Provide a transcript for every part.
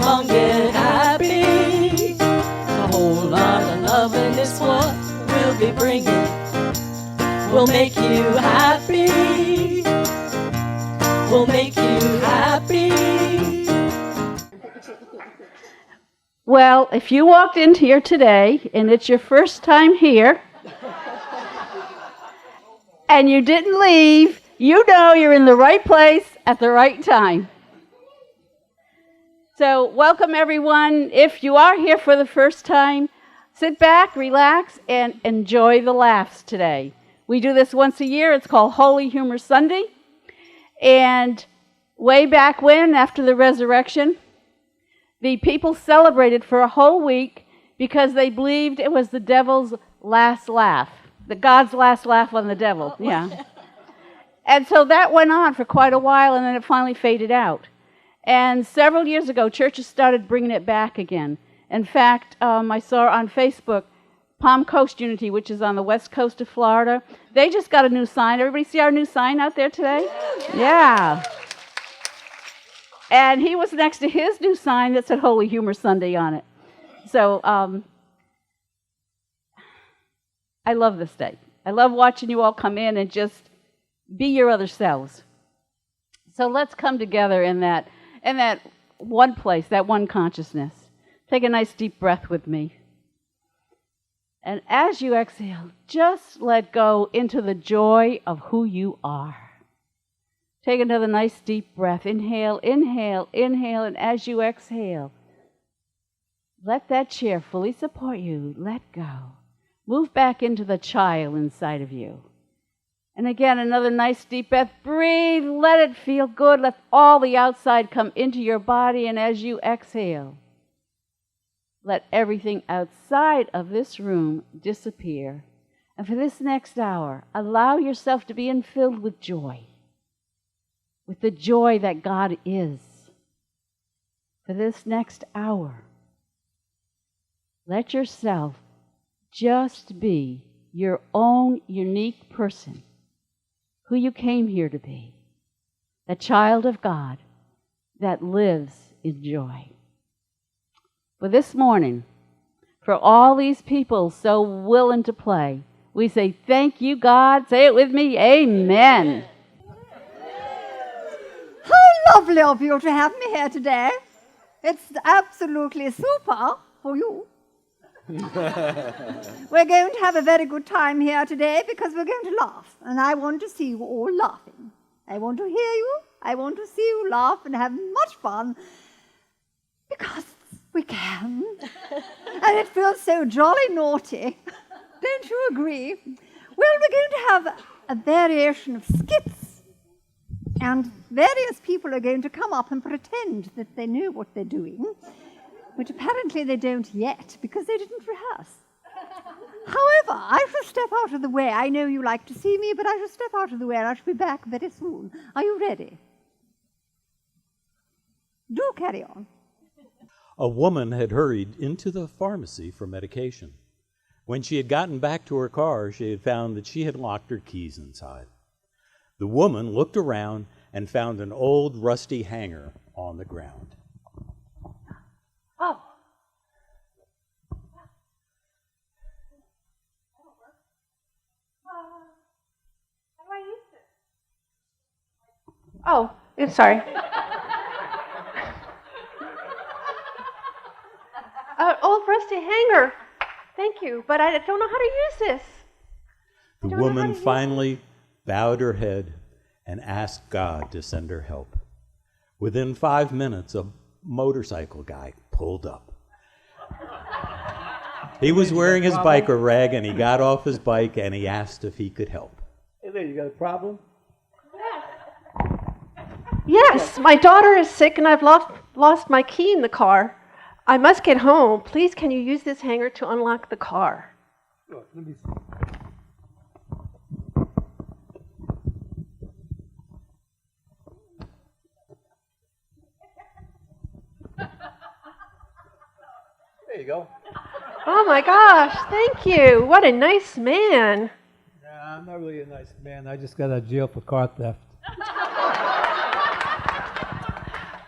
on, get happy. A whole lot of loving is what we'll be bringing. We'll make you happy. We'll make you happy. Well, if you walked in here today and it's your first time here and you didn't leave, you know you're in the right place at the right time. So welcome everyone. If you are here for the first time, sit back, relax, and enjoy the laughs today. We do this once a year. It's called Holy Humor Sunday. And way back when, after the resurrection, the people celebrated for a whole week because they believed it was the devil's last laugh, God's last laugh on the devil. Yeah. And so that went on for quite a while, and then it finally faded out. And several years ago, churches started bringing it back again. In fact, I saw on Facebook, Palm Coast Unity, which is on the west coast of Florida, they just got a new sign. Everybody see our new sign out there today? Yeah. And he was next to his new sign that said Holy Humor Sunday on it. So I love this day. I love watching you all come in and just be your other selves. So let's come together in that one place, that one consciousness. Take a nice deep breath with me. And as you exhale, just let go into the joy of who you are. Take another nice deep breath. Inhale, inhale, inhale, and as you exhale, let that chair fully support you. Let go. Move back into the child inside of you. And again, another nice deep breath. Breathe. Let it feel good. Let all the outside come into your body. And as you exhale, let everything outside of this room disappear. And for this next hour, allow yourself to be filled with joy, with the joy that God is. For this next hour, let yourself just be your own unique person, who you came here to be, the child of God that lives in joy. But this morning, for all these people so willing to play, we say, thank you, God. Say it with me, amen. How lovely of you to have me here today. It's absolutely super for you. We're going to have a very good time here today because we're going to laugh. And I want to see you all laughing. I want to hear you. I want to see you laugh and have much fun. Because we can. And it feels so jolly naughty. Don't you agree? Well, we're going to have a variation of skits. And various people are going to come up and pretend that they know what they're doing, which apparently they don't yet because they didn't rehearse. However, I shall step out of the way. I know you like to see me, but I shall step out of the way and I shall be back very soon. Are you ready? Do carry on. A woman had hurried into the pharmacy for medication. When she had gotten back to her car, she had found that she had locked her keys inside. The woman looked around and found an old rusty hanger on the ground. Oh. How do I use this? Oh, I'm sorry. Old rusty hanger. Thank you, but I don't know how to use this. The woman finally bowed her head and asked God to send her help. Within 5 minutes, a motorcycle guy pulled up. He was wearing his biker rag, and he got off his bike, and he asked if he could help. Hey there, you got a problem? Yes, my daughter is sick, and I've lost my key in the car. I must get home. Please, can you use this hanger to unlock the car? Sure, let me see. There you go. Oh my gosh, thank you. What a nice man. Nah, I'm not really a nice man. I just got out of jail for car theft.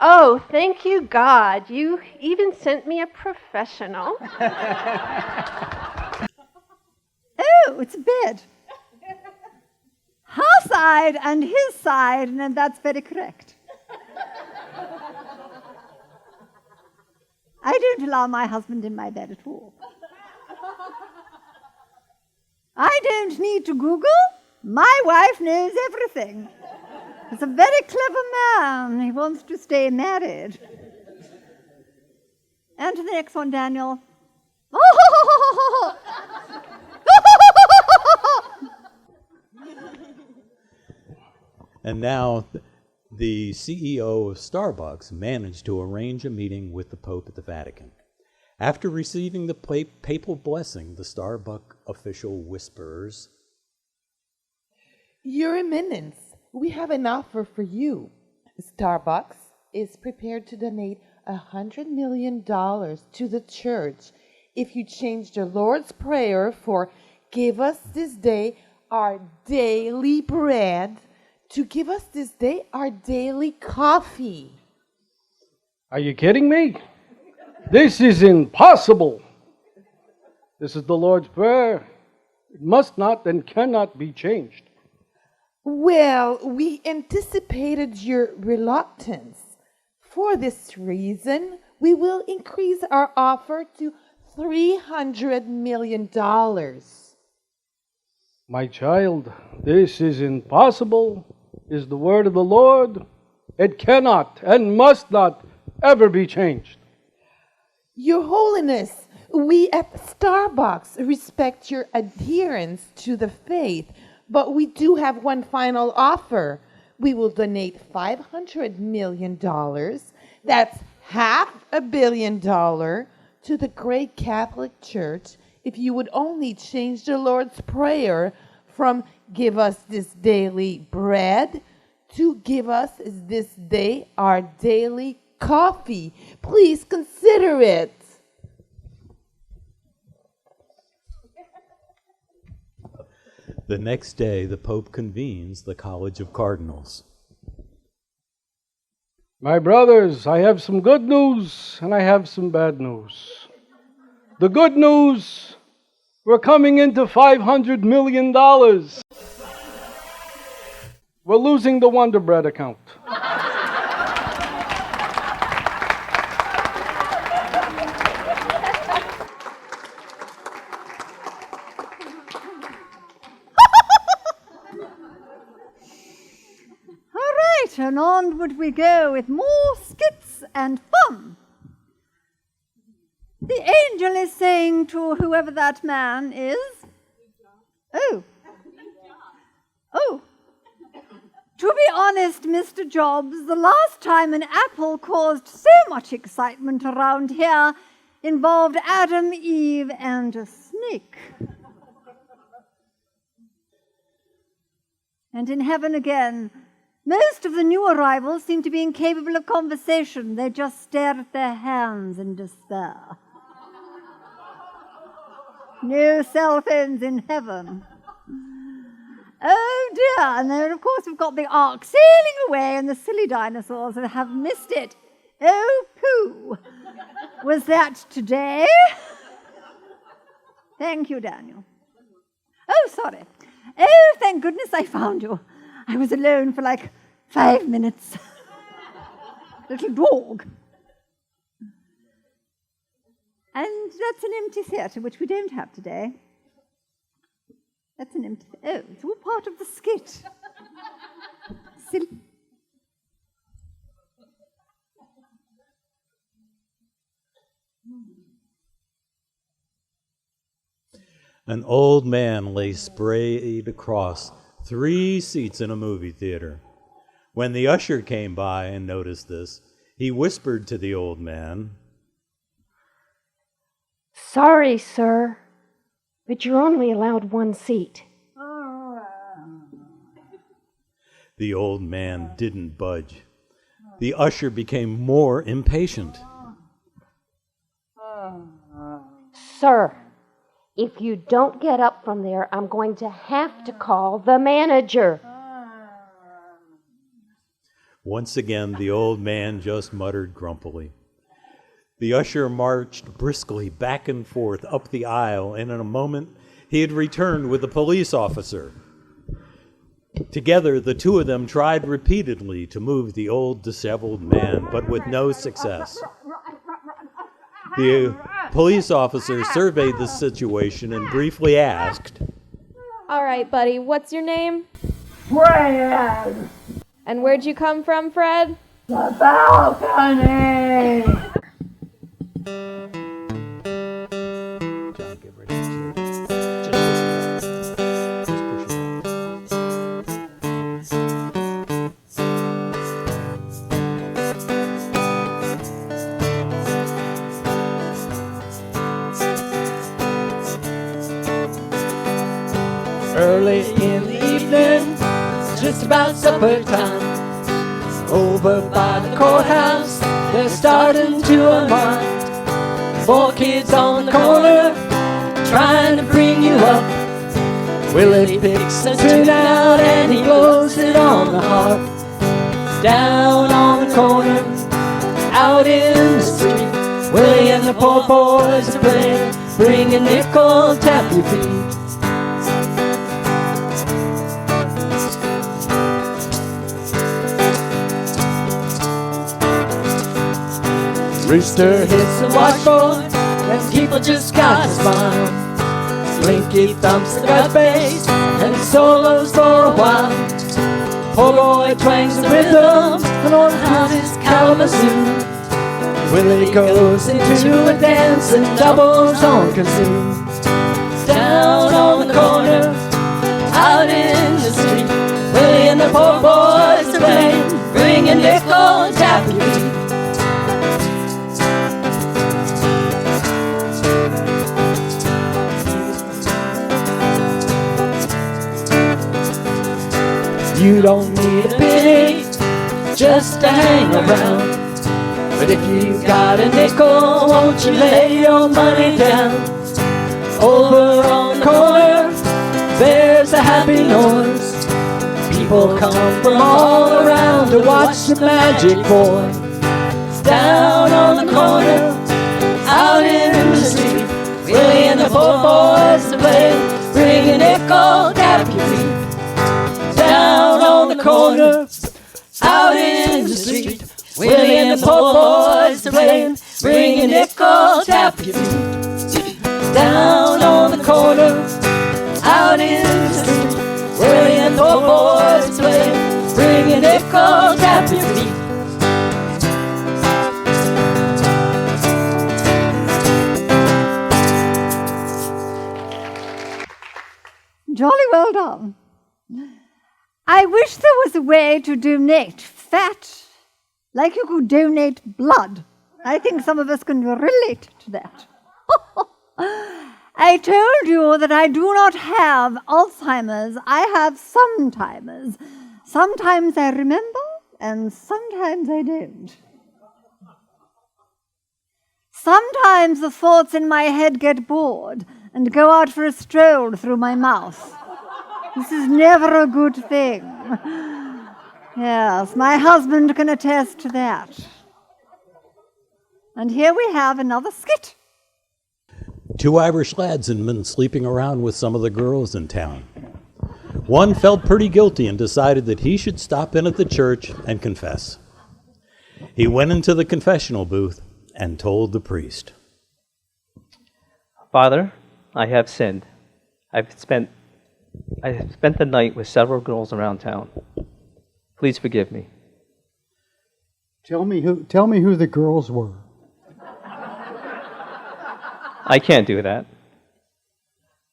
Oh, thank you, God. You even sent me a professional. Oh, it's a bed. Her side and his side, and that's very correct. I don't allow my husband in my bed at all. I don't need to Google. My wife knows everything. He's a very clever man. He wants to stay married. And to the next one, Daniel. And now the CEO of Starbucks managed to arrange a meeting with the Pope at the Vatican. After receiving the papal blessing, the Starbucks official whispers, Your Eminence, we have an offer for you. Starbucks is prepared to donate $100 million to the church if you change the Lord's Prayer for "Give us this day our daily bread" to "Give us this day our daily coffee." Are you kidding me? This is impossible. This is the Lord's Prayer. It must not and cannot be changed. Well, we anticipated your reluctance. For this reason, we will increase our offer to $300 million. My child, this is impossible, is the word of the Lord. It cannot and must not ever be changed. Your Holiness, we at Starbucks respect your adherence to the faith, but we do have one final offer. We will donate $500 million, that's $500 million, to the Great Catholic Church if you would only change the Lord's Prayer from "Give us this daily bread" to "Give us this day our daily coffee." Please consider it. the next day the Pope convenes the College of Cardinals. My brothers, I have some good news and I have some bad news. The good news, we're coming into $500 million. We're losing the Wonder Bread account. All right, and onward we go with more skits and fun. The angel is saying to whoever that man is, oh, to be honest, Mr. Jobs, the last time an apple caused so much excitement around here involved Adam, Eve, and a snake. And in heaven again, most of the new arrivals seem to be incapable of conversation. They just stare at their hands in despair. No cell phones in heaven. Oh dear, and then of course we've got the ark sailing away and the silly dinosaurs have missed it. Oh pooh. Was that today? Thank you, Daniel. Oh, sorry. Oh, thank goodness I found you. I was alone for like 5 minutes. Little dog. And that's an empty theatre, which we don't have today. That's an empty... Oh, it's all part of the skit. Silly. An old man lay sprayed across 3 seats in a movie theater. When the usher came by and noticed this, he whispered to the old man, Sorry, sir, but you're only allowed 1 seat. The old man didn't budge. The usher became more impatient. Sir, if you don't get up from there, I'm going to have to call the manager. Once again, the old man just muttered grumpily. The usher marched briskly back and forth up the aisle, and in a moment he had returned with a police officer. Together, the two of them tried repeatedly to move the old disheveled man, but with no success. The police officer surveyed the situation and briefly asked, All right, buddy, what's your name? Fred, And where'd you come from, Fred? the balcony. John, get ready to Just push it out. Early in the evening, just about supper time. Over by the courthouse, they're starting to unwind. 4 kids on the corner, trying to bring you up. Willie picks a tune out and he blows it on the harp. Down on the corner, out in the street, Willie and the poor boys are playing, bring a nickel, tap your feet. Rooster hits the washboard, and people just gotta smile. Blinky thumps the gut bass, and solos for a while. Poor boy twangs the rhythm, and on his Kalamazoo. Willie goes into a dance and doubles on kazoo. Down on the corner, out in the street, Willie and the poor boys are playing, bring a nickel and tap your feet. You don't need a penny just to hang around. But if you got a nickel, won't you lay your money down? Over on the corner, there's a happy noise. People come from all around to watch the magic boy. Down on the corner, out in the street, Willie and the poor boys are playing, bring a nickel, tap your feet. Down on the corner, out in the street, Willie and the poor boys are playing, bring a nickel, tap your feet. Down on the corner, out in the street, Willie and the poor boys are playing, bring a nickel, tap your feet. Jolly well done. I wish there was a way to donate fat, like you could donate blood. I think some of us can relate to that. I told you that I do not have Alzheimer's. I have sometimers. Sometimes I remember, and sometimes I don't. Sometimes the thoughts in my head get bored and go out for a stroll through my mouth. This is never a good thing. Yes, my husband can attest to that. And here we have another skit. 2 Irish lads had been sleeping around with some of the girls in town. One felt pretty guilty and decided that he should stop in at the church and confess. He went into the confessional booth and told the priest. Father, I have sinned. I've spent the night with several girls around town. Please forgive me. Tell me who the girls were. I can't do that.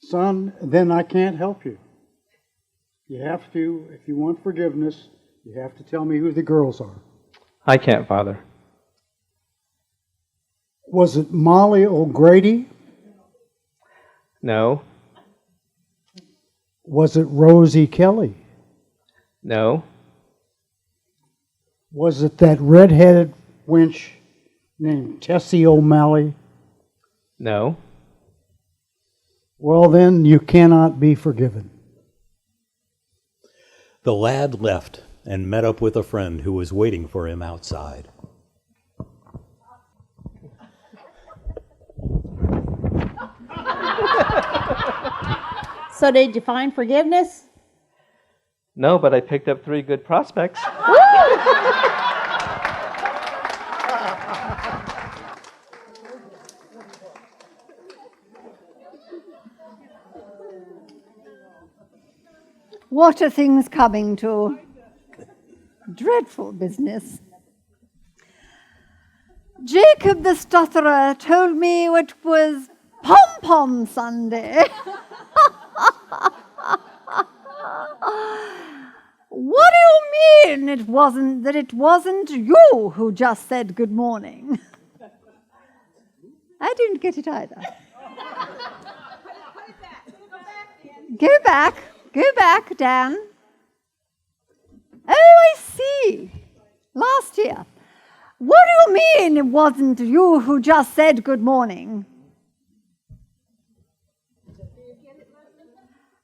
Son, then I can't help you. You have to, if you want forgiveness, you have to tell me who the girls are. I can't, Father. Was it Molly O'Grady? No. Was it Rosie Kelly? No. Was it that red-headed wench named Tessie O'Malley? No. Well, then you cannot be forgiven. The lad left, and met up with a friend who was waiting for him outside. So did you find forgiveness? No, but I picked up 3 good prospects. What are things coming to? Dreadful business. Jacob the stutterer told me it was Pom-Pom Sunday. What do you mean it wasn't you who just said good morning? I didn't get it either. Go back, Dan. Oh, I see. Last year. What do you mean it wasn't you who just said good morning?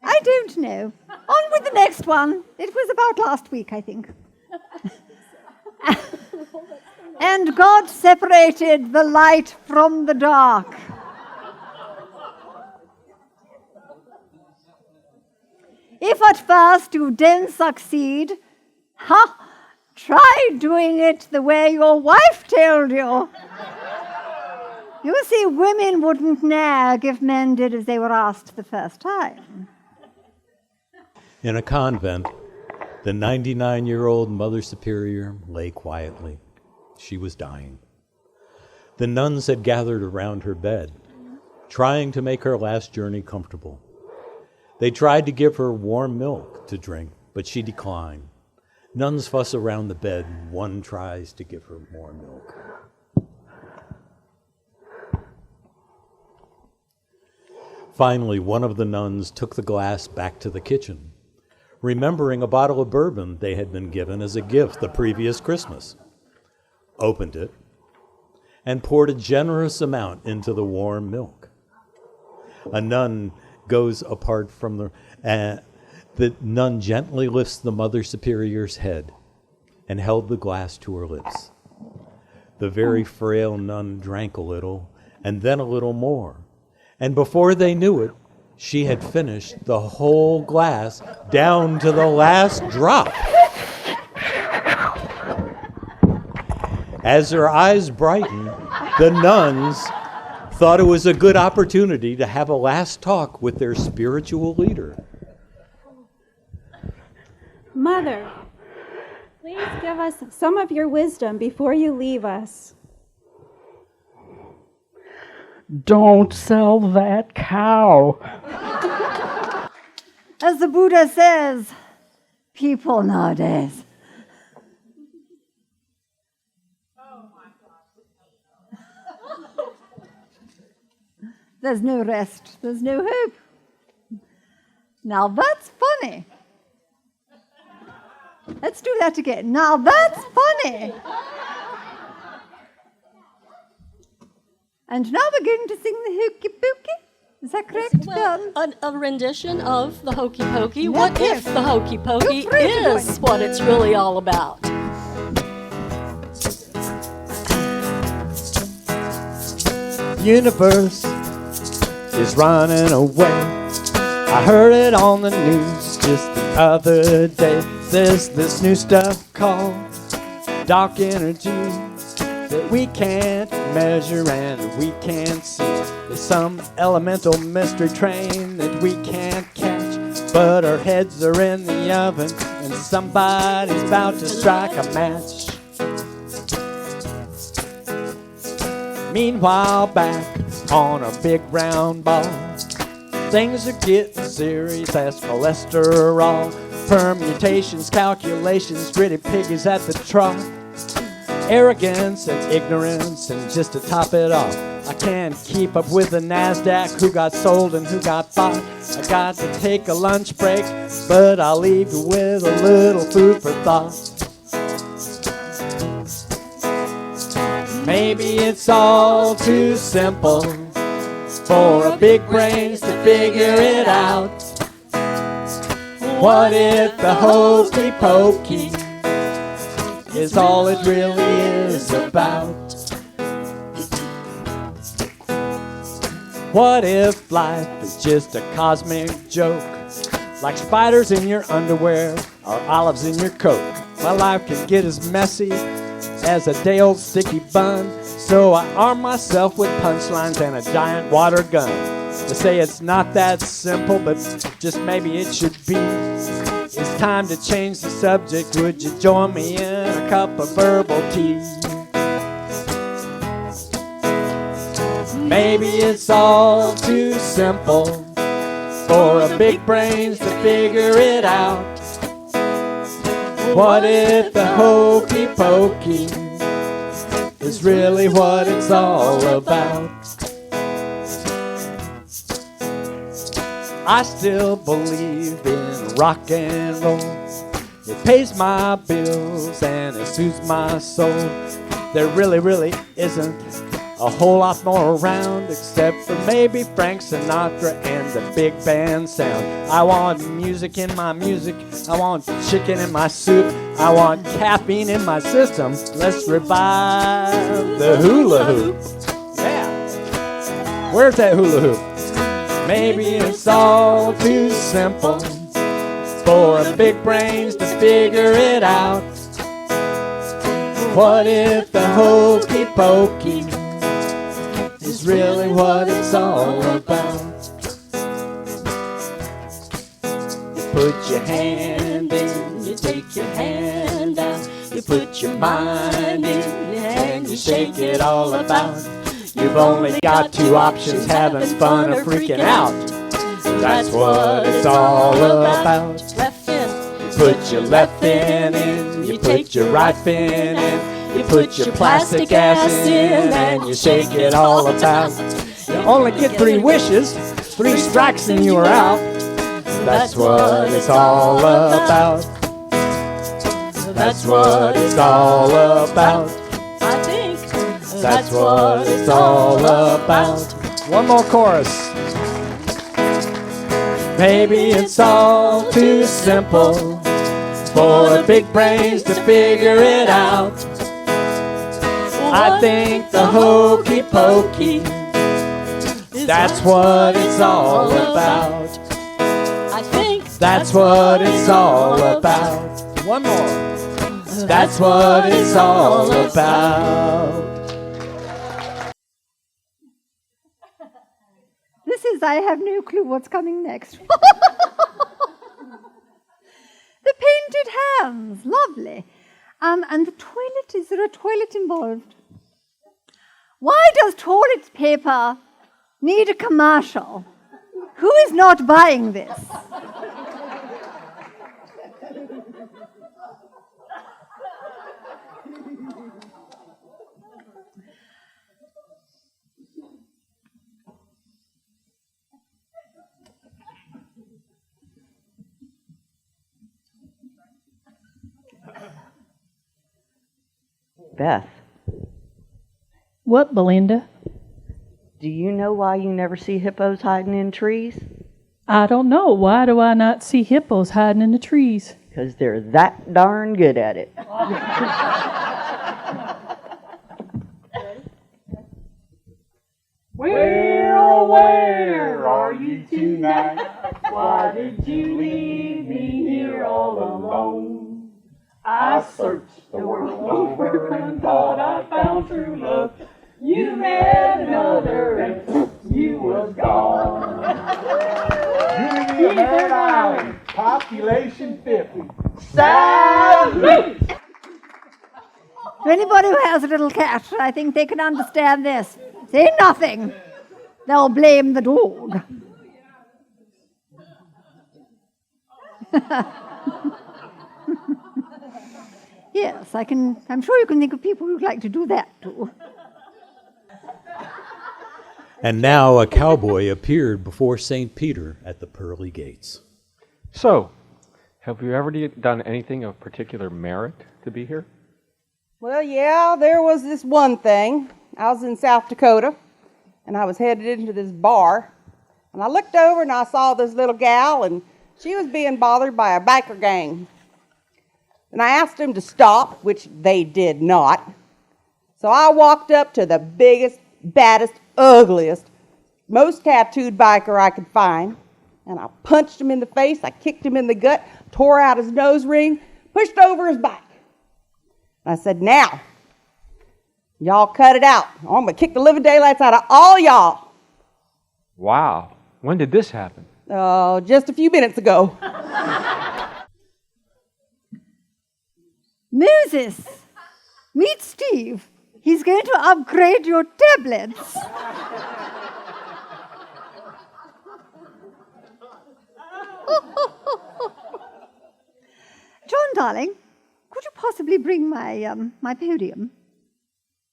I don't know. On with the next one. It was about last week, I think. And God separated the light from the dark. If at first you don't succeed, try doing it the way your wife told you. You see, women wouldn't nag if men did as they were asked the first time. In a convent, the 99-year-old Mother Superior lay quietly. She was dying. The nuns had gathered around her bed, trying to make her last journey comfortable. They tried to give her warm milk to drink, but she declined. Nuns fuss around the bed, and one tries to give her more milk. Finally, one of the nuns took the glass back to the kitchen, remembering a bottle of bourbon they had been given as a gift the previous Christmas, opened it, and poured a generous amount into the warm milk. A nun goes apart from the nun gently lifts the Mother Superior's head and held the glass to her lips. The very frail nun drank a little, and then a little more. And before they knew it, she had finished the whole glass down to the last drop. As her eyes brightened, the nuns thought it was a good opportunity to have a last talk with their spiritual leader. Mother, please give us some of your wisdom before you leave us. Don't sell that cow. As the Buddha says, people nowadays. There's no rest. There's no hope. Now that's funny. Let's do that again. Now that's funny. And now we're going to sing the Hokey Pokey. Is that correct? Well, a rendition of the Hokey Pokey. Yeah, What yes. if the Hokey Pokey Feel free to join is in. what it's really all about? Universe is running away. I heard it on the news just the other day. There's this new stuff called dark energy that we can't measure and we can't see. There's some elemental mystery train that we can't catch, but our heads are in the oven and somebody's about to strike a match. Meanwhile, back on a big round ball, things are getting serious as cholesterol, permutations, calculations, gritty piggies at the trough, arrogance and ignorance, and just to top it off, I can't keep up with the NASDAQ, who got sold and who got bought. I got to take a lunch break, but I'll leave you with a little food for thought. Maybe it's all too simple for a big brains to figure it out. What if the hokey pokey is all it really is about. What if life is just a cosmic joke? Like spiders in your underwear or olives in your Coke. My life can get as messy as a day-old sticky bun. So I arm myself with punchlines and a giant water gun to say it's not that simple, but just maybe it should be. It's time to change the subject. Would you join me in a cup of verbal tea? Maybe it's all too simple for a big brains to figure it out. What if the hokey pokey is really what it's all about? I still believe in rock and roll. It pays my bills and it soothes my soul. There really isn't a whole lot more around, except for maybe Frank Sinatra and the big band sound. I want music in my music. I want chicken in my soup. I want caffeine in my system. Let's revive the hula hoop. Yeah. Where's that hula hoop? Maybe it's all too simple for a big brains to figure it out. What if the hokey pokey is really what it's all about? You put your hand in, you take your hand out, you put your mind in, and you shake it all about. You've only got two options, having fun or freaking out. That's what it's all about. You put your left fin in, you put your right fin in, you put your plastic ass in, and you shake it all about. You only get 3 wishes, 3 strikes and you are out. That's what it's all about. That's what it's all about. I think that's what it's all about. One more chorus. Maybe it's all too simple for the big brains to figure it out. I think the hokey pokey, that's what it's all about. I think that's what it's all about. One more. That's what it's all about. This is, I have no clue what's coming next. The painted hands, lovely. And the toilet, is there a toilet involved? Why does toilet paper need a commercial? Who is not buying this? Beth, What, Belinda? do you know why you never see hippos hiding in trees? I don't know. Why do I not see hippos hiding in the trees? Because they're that darn good at it. Well, where are you tonight? Why did you leave me here all alone? I searched the world over and thought I found true love. You met another and you was gone. Unity of Merritt Island, population 50. Salute! For anybody who has a little cat, I think they can understand this. Say nothing. They'll blame the dog. Yes, I'm sure you can think of people who'd like to do that too. And now a cowboy appeared before St. Peter at the pearly gates. So, have you ever done anything of particular merit to be here? Well, yeah, there was this one thing. I was in South Dakota, and I was headed into this bar, and I looked over and I saw this little gal, and she was being bothered by a biker gang. And I asked them to stop, which they did not. So I walked up to the biggest, baddest, ugliest, most tattooed biker I could find, and I punched him in the face, I kicked him in the gut, tore out his nose ring, pushed over his bike. I said, now, y'all cut it out. I'm going to kick the living daylights out of all y'all. Wow. When did this happen? Oh, just a few minutes ago. Moses, meet Steve. He's going to upgrade your tablets. John, darling, could you possibly bring my podium?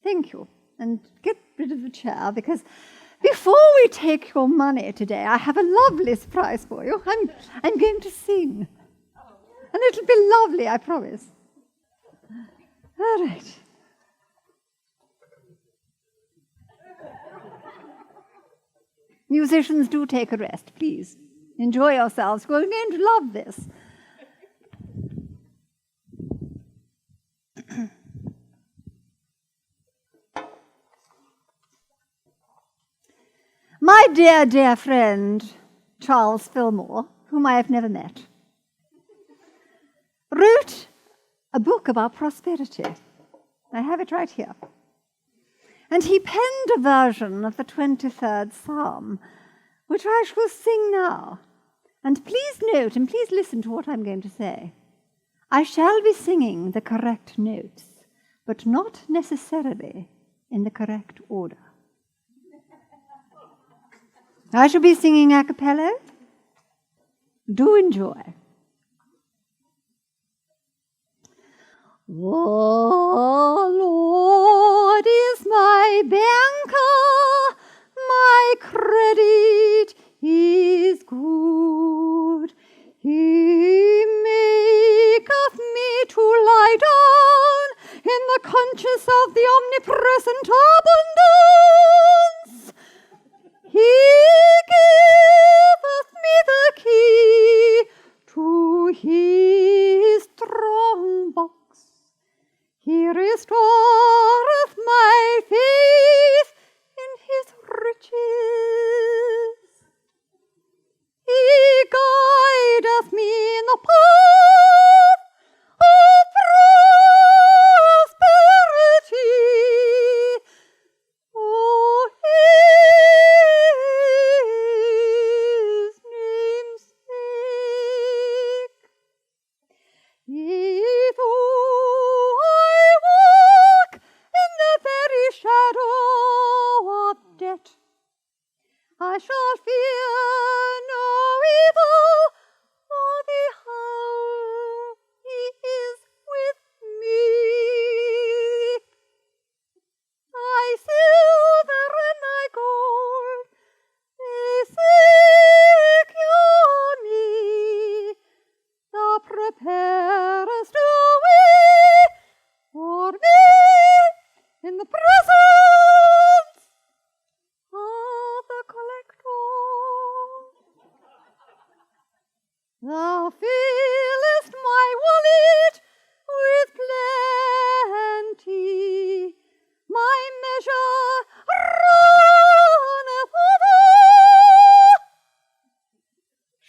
Thank you. And get rid of the chair, because before we take your money today, I have a lovely surprise for you. I'm going to sing. And it'll be lovely, I promise. All right. Musicians, do take a rest, please. Enjoy yourselves. We're going to love this. My dear, dear friend, Charles Fillmore, whom I have never met, wrote a book about prosperity. I have it right here. And he penned a version of the 23rd Psalm, which I shall sing now. And please note, and please listen to what I'm going to say. I shall be singing the correct notes, but not necessarily in the correct order. I shall be singing a cappella. Do enjoy. The Lord is my banker, my credit is good. He maketh me to lie down in the conscience of the omnipresent abundance. He giveth me the key to his strong box. He restoreth my faith in his riches. He guideth me in the path of prosperity. Oh, his name's sake. Yea, though I walk in the very shadow of death, I shall fear no evil, for behold, he is with me. Thy silver and thy gold, they secure me. Thou preparest a way for me in the presence of the collector. Thou fillest my wallet with plenty. My measure runneth over.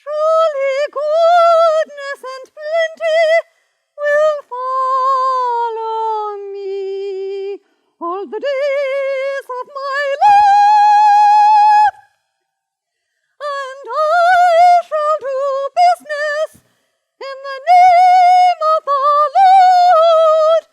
Surely goodness and plenty will follow me all the days of my life, and I shall do business in the name of the Lord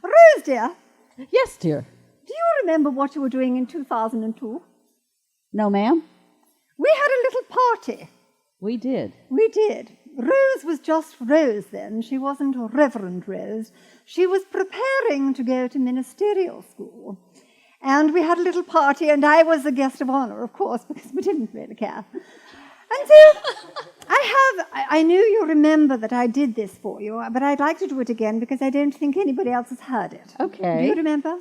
Rose, dear, Yes, dear. do you remember what you were doing in 2002? No, ma'am. We had a little party. We did. We did. Rose was just Rose then. She wasn't a Reverend Rose. She was preparing to go to ministerial school. And we had a little party, and I was the guest of honor, of course, because we didn't really care. And so I knew you remember that I did this for you, but I'd like to do it again because I don't think anybody else has heard it. Okay. Do you remember?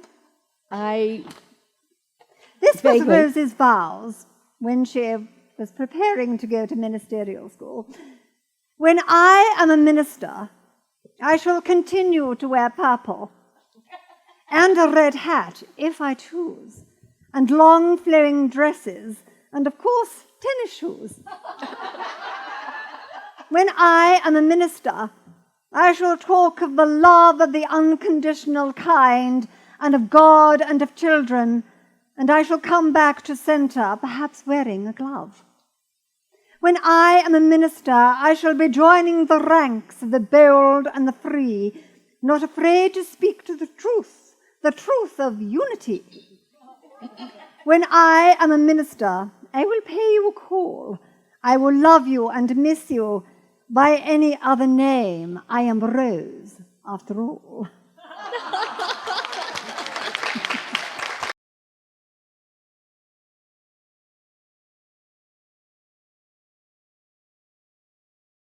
This was vaguely. Rose's vows when she was preparing to go to ministerial school. When I am a minister, I shall continue to wear purple and a red hat, if I choose, and long flowing dresses, and of course, tennis shoes. When I am a minister, I shall talk of the love of the unconditional kind, and of God and of children, and I shall come back to center, perhaps wearing a glove. When I am a minister, I shall be joining the ranks of the bold and the free, not afraid to speak to the truth of unity. When I am a minister, I will pay you a call. I will love you and miss you by any other name. I am Rose, after all.